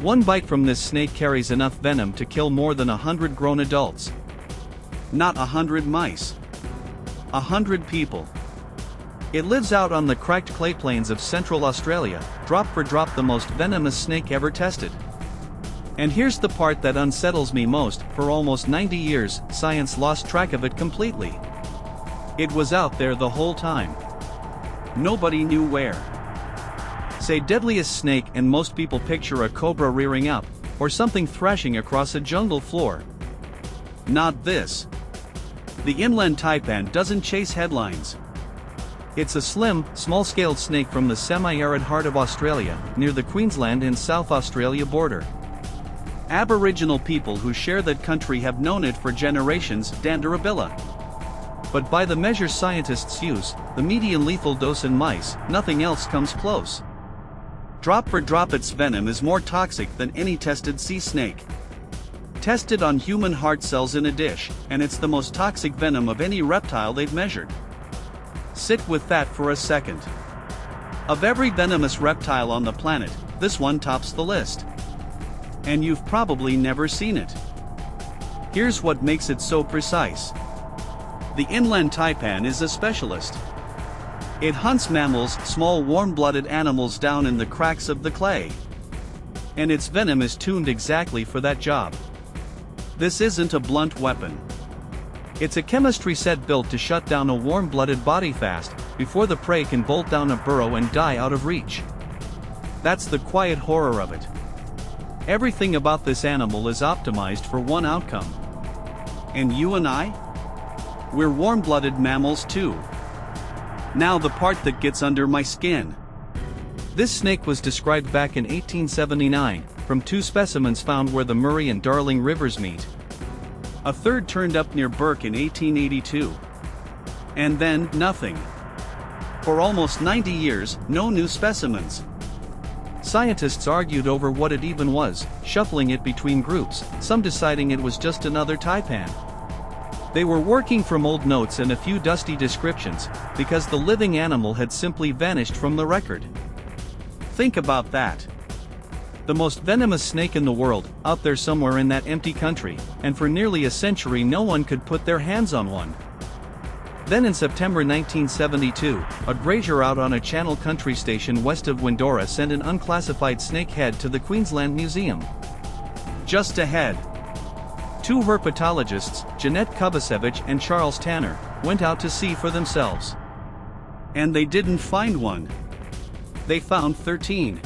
One bite from this snake carries enough venom to kill more than 100 grown adults. Not 100 mice. 100 people. It lives out on the cracked clay plains of Central Australia, drop for drop the most venomous snake ever tested. And here's the part that unsettles me most: for almost 90 years, science lost track of it completely. It was out there the whole time. Nobody knew where. Say deadliest snake and most people picture a cobra rearing up, or something thrashing across a jungle floor. Not this. The inland taipan doesn't chase headlines. It's a slim, small-scaled snake from the semi-arid heart of Australia, near the Queensland and South Australia border. Aboriginal people who share that country have known it for generations, Dandarabilla. But by the measure scientists use, the median lethal dose in mice, nothing else comes close. Drop for drop its venom is more toxic than any tested sea snake. Tested on human heart cells in a dish, and it's the most toxic venom of any reptile they've measured. Sit with that for a second. Of every venomous reptile on the planet, this one tops the list. And you've probably never seen it. Here's what makes it so precise. The inland taipan is a specialist. It hunts mammals, small warm-blooded animals down in the cracks of the clay. And its venom is tuned exactly for that job. This isn't a blunt weapon. It's a chemistry set built to shut down a warm-blooded body fast, before the prey can bolt down a burrow and die out of reach. That's the quiet horror of it. Everything about this animal is optimized for one outcome. And you and I? We're warm-blooded mammals too. Now the part that gets under my skin. This snake was described back in 1879, from 2 specimens found where the Murray and Darling rivers meet. A third turned up near Burke in 1882. And then, nothing. For almost 90 years, no new specimens. Scientists argued over what it even was, shuffling it between groups, some deciding it was just another taipan. They were working from old notes and a few dusty descriptions, because the living animal had simply vanished from the record. Think about that. The most venomous snake in the world, out there somewhere in that empty country, and for nearly a century no one could put their hands on one. Then in September 1972, a grazier out on a Channel country station west of Windora sent an unclassified snake head to the Queensland Museum. Just ahead, 2 herpetologists, Jeanette Kovacevic and Charles Tanner, went out to see for themselves. And they didn't find one. They found 13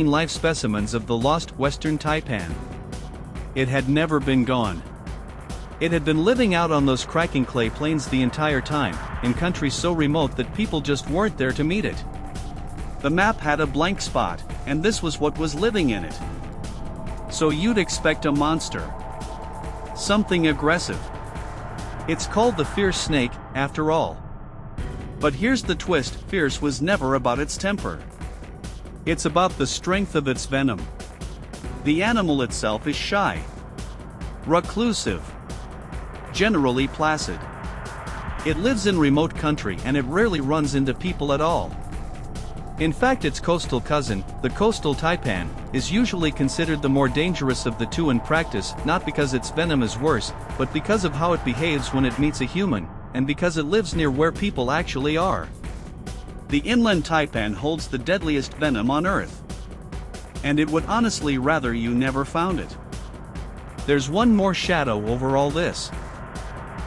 live specimens of the lost western taipan. It had never been gone. It had been living out on those cracking clay plains the entire time, in countries so remote that people just weren't there to meet it. The map had a blank spot, and this was what was living in it. So you'd expect a monster. Something aggressive. It's called the fierce snake, after all. But here's the twist: fierce was never about its temper. It's about the strength of its venom. The animal itself is shy, reclusive, generally placid. It lives in remote country and it rarely runs into people at all. In fact, its coastal cousin, the coastal taipan, is usually considered the more dangerous of the two in practice, not because its venom is worse, but because of how it behaves when it meets a human, and because it lives near where people actually are. The inland taipan holds the deadliest venom on Earth. And it would honestly rather you never found it. There's one more shadow over all this.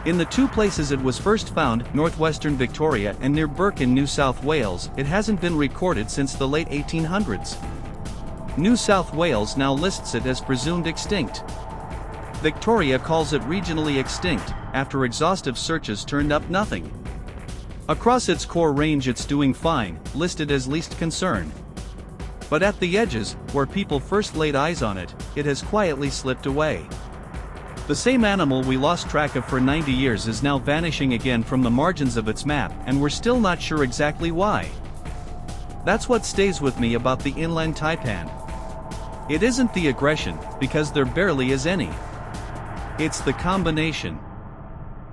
In the 2 places it was first found, northwestern Victoria and near Burke in New South Wales, it hasn't been recorded since the late 1800s. New South Wales now lists it as presumed extinct. Victoria calls it regionally extinct, after exhaustive searches turned up nothing. Across its core range it's doing fine, listed as least concern. But at the edges, where people first laid eyes on it, it has quietly slipped away. The same animal we lost track of for 90 years is now vanishing again from the margins of its map, and we're still not sure exactly why. That's what stays with me about the inland taipan. It isn't the aggression, because there barely is any. It's the combination.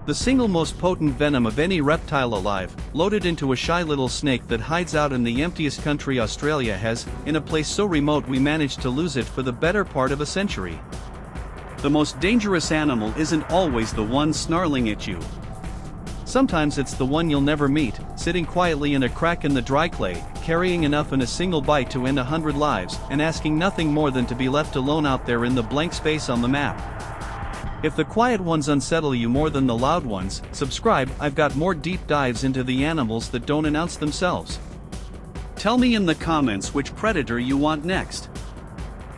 The single most potent venom of any reptile alive, loaded into a shy little snake that hides out in the emptiest country Australia has, in a place so remote we managed to lose it for the better part of a century. The most dangerous animal isn't always the one snarling at you. Sometimes it's the one you'll never meet, sitting quietly in a crack in the dry clay, carrying enough in a single bite to end 100 lives, and asking nothing more than to be left alone out there in the blank space on the map. If the quiet ones unsettle you more than the loud ones, subscribe. I've got more deep dives into the animals that don't announce themselves. Tell me in the comments which predator you want next.